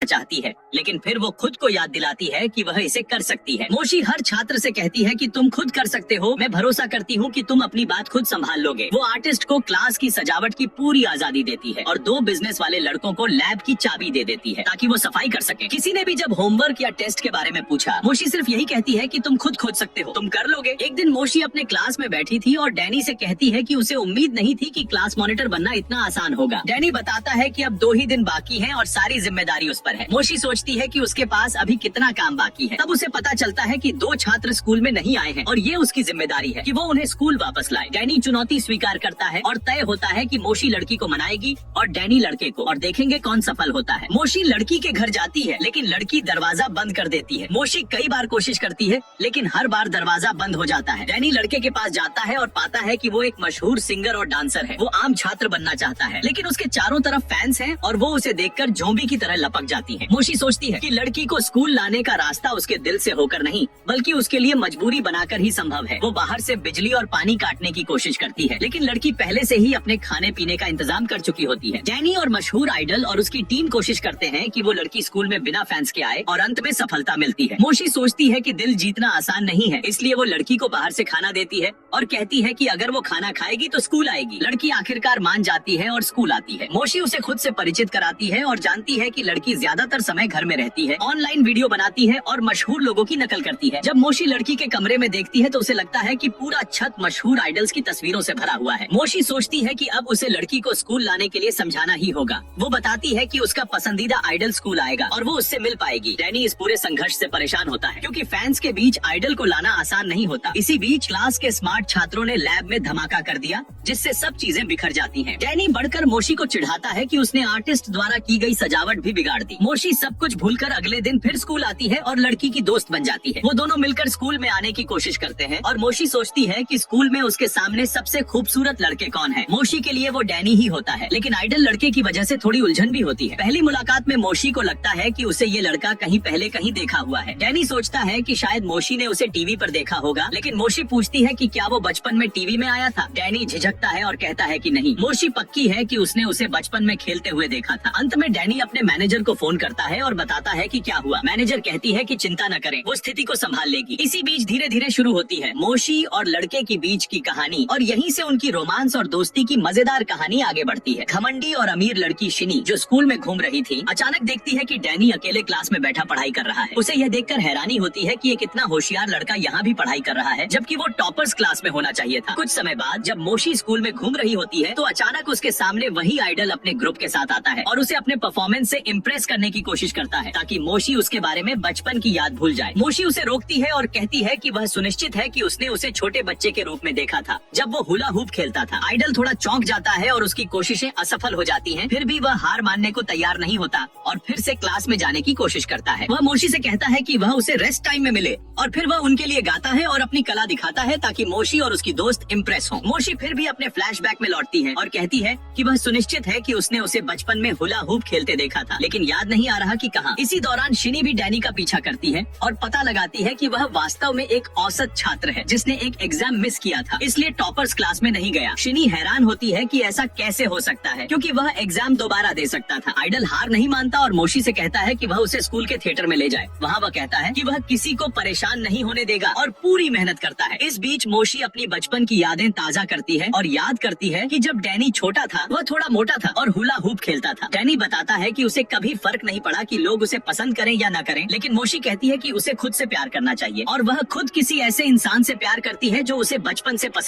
चाहती है, लेकिन फिर वो खुद को याद दिलाती है कि वह इसे कर सकती है। मोशी हर छात्र से कहती है कि तुम खुद कर सकते हो, मैं भरोसा करती हूँ कि तुम अपनी बात खुद संभाल लोगे। वो आर्टिस्ट को क्लास की सजावट की पूरी आजादी देती है और 2 बिजनेस वाले लड़कों को लैब की चाबी दे देती है ताकि वो सफाई कर सके। किसी ने भी जब होमवर्क या टेस्ट के बारे में पूछा, मोशी सिर्फ यही कहती है कि तुम खुद खोज सकते हो, तुम कर लोगे। एक दिन मोशी अपने क्लास में बैठी थी और डैनी से कहती है कि उसे उम्मीद नहीं थी कि क्लास मॉनिटर बनना इतना आसान होगा। डैनी बताता है कि अब 2 ही दिन बाकी हैं और सारी जिम्मेदारी उस पर है। मोशी सोचती है कि उसके पास अभी कितना काम बाकी है। तब उसे पता चलता है कि 2 छात्र स्कूल में नहीं आए हैं और ये उसकी जिम्मेदारी है कि वो उन्हें स्कूल वापस लाए। डैनी चुनौती स्वीकार करता है और तय होता है कि मोशी लड़की को मनाएगी और डैनी लड़के को, और देखेंगे कौन सफल होता है। मोशी लड़की के घर जाती है, लेकिन लड़की दरवाजा बंद कर देती है। मोशी कई बार कोशिश करती है, लेकिन हर बार दरवाजा बंद हो जाता है। डैनी लड़के के पास जाता है और पाता है कि वो एक मशहूर सिंगर और डांसर है। वो आम छात्र बनना चाहता है, लेकिन उसके चारों तरफ फैंस हैं और वो उसे देखकर ज़ॉम्बी की तरह लपक जाती है। मोशी सोचती है कि लड़की को स्कूल लाने का रास्ता उसके दिल से होकर नहीं, बल्कि उसके लिए मजबूरी बनाकर ही संभव है। वो बाहर से बिजली और पानी काटने की कोशिश करती है, लेकिन लड़की पहले से ही अपने खाने पीने का इंतजाम कर चुकी होती है। डैनी और मशहूर आइडल और उसकी टीम कोशिश करते हैं कि वो लड़की स्कूल में बिना फैंस के आए और अंत में सफलता मिलती है। मोशी सोचती है कि दिल जीतना आसान नहीं है, इसलिए वो लड़की को बाहर से खाना देती है और कहती है कि अगर वो खाना खाएगी तो स्कूल आएगी। लड़की आखिरकार मान जाती है और स्कूल आती है। मोशी उसे खुद से परिचित कराती है और जानती है कि लड़की ज्यादातर समय घर में रहती है, ऑनलाइन वीडियो बनाती है और मशहूर लोगों की नकल करती है। जब मोशी लड़की के कमरे में देखती है तो उसे लगता है कि पूरा छत मशहूर आइडल्स की तस्वीरों से भरा हुआ है। मोशी सोचती है कि अब उसे लड़की को स्कूल लाने के लिए समझाना ही होगा। वो बताती है कि उसका पसंदीदा आइडल स्कूल आएगा और वो उससे मिल पाएगी। डैनी इस पूरे संघर्ष से परेशान होता है, क्योंकि फैंस के बीच आइडल को लाना आसान नहीं होता। इसी बीच क्लास के स्मार्ट छात्रों ने लैब में धमाका कर दिया, जिससे सब चीजें बिखर जाती हैं। डैनी बढ़कर मोशी को चिढ़ाता है कि उसने आर्टिस्ट द्वारा की गई सजावट भी बिगाड़ दी। मोशी सब कुछ भूलकर अगले दिन फिर स्कूल आती है और लड़की की दोस्त बन जाती है। वो दोनों मिलकर स्कूल में आने की कोशिश करते हैं और मोशी सोचती है कि स्कूल में उसके सामने सबसे खूबसूरत लड़के कौन है। मोशी के लिए वो डैनी ही होता है, लेकिन आइडल लड़के की वजह से थोड़ी उलझन भी होती है। पहली मुलाकात में मोशी को लगता है कि उसे ये लड़का कहीं पहले कहीं देखा हुआ है। डैनी सोचता है कि शायद मोशी ने उसे टीवी पर देखा होगा, लेकिन मोशी पूछती है कि क्या वो बचपन में टीवी में आया था। डैनी झिझकता है और कहता है कि नहीं। मोशी पक्की है कि उसने उसे बचपन में खेलते हुए देखा था। अंत में डैनी अपने मैनेजर को फोन करता है और बताता है कि क्या हुआ। मैनेजर कहती है कि चिंता न करें, वो स्थिति को संभाल लेगी। इसी बीच धीरे धीरे शुरू होती है मोशी और लड़के के बीच की कहानी, और यहीं से उनकी रोमांस और दोस्ती की मजेदार कहानी आगे बढ़ती है। घमंडी और अमीर लड़की शिनी, जो स्कूल में घूम रही थी, अचानक देखती है कि डैनी अकेले क्लास में बैठा पढ़ाई कर रहा है। उसे यह देखकर हैरानी होती है कि एक इतना होशियार लड़का यहाँ भी पढ़ाई कर रहा है, जबकि वो टॉपर्स क्लास में होना चाहिए था। कुछ समय बाद जब मोशी स्कूल में घूम रही होती है तो अचानक उसके सामने वही आइडल अपने ग्रुप के साथ आता है और उसे अपने परफॉर्मेंस से इम्प्रेस करने की कोशिश करता है ताकि मोशी उसके बारे में बचपन की याद भूल जाए। मोशी उसे रोकती है और कहती है कि वह सुनिश्चित है कि उसने उसे छोटे बच्चे के रूप में देखा था जब वो हुला हूप खेलता था। आइडल थोड़ा चौंक जाता है और उसकी कोशिशें असफल हो जाती हैं, फिर भी वह हार मानने को तैयार नहीं होता और फिर से क्लास में जाने की कोशिश करता है। वह मोशी से कहता है कि वह उसे रेस्ट टाइम में मिले और फिर वह उनके लिए गाता है और अपनी कला दिखाता है ताकि मोशी और उसकी दोस्त इम्प्रेस हो। मोशी फिर भी अपने फ्लैशबैक में लौटती है और कहती है कि वह सुनिश्चित है कि उसने उसे बचपन में हुला हूप खेलते देखा था, लेकिन याद नहीं आ रहा कि कहाँ। इसी दौरान शिनी भी डैनी का पीछा करती है और पता लगाती है कि वह वास्तव में एक औसत छात्र है जिसने एक एग्जाम मिस किया था, इसलिए टॉपर्स क्लास में नहीं गया। शिनी हैरान होती है कि ऐसा कैसे हो सकता है, क्योंकि वह एग्जाम दोबारा दे सकता था। आइडल हार नहीं मानता और मोशी से कहता है कि वह उसे स्कूल के थिएटर में ले जाए। वहाँ वह कहता है कि वह किसी को परेशान नहीं होने देगा और पूरी मेहनत करता है। इस बीच मोशी अपनी बचपन की यादें ताजा करती है और याद करती है कि जब डैनी छोटा था वह थोड़ा मोटा था और हुला हूप खेलता था। डैनी बताता है कि उसे कभी फर्क नहीं पड़ा कि लोग उसे पसंद करें या न करें, लेकिन मोशी कहती है कि उसे खुद से प्यार करना चाहिए और वह खुद किसी ऐसे इंसान से प्यार करती है जो उसे बचपन से पसंद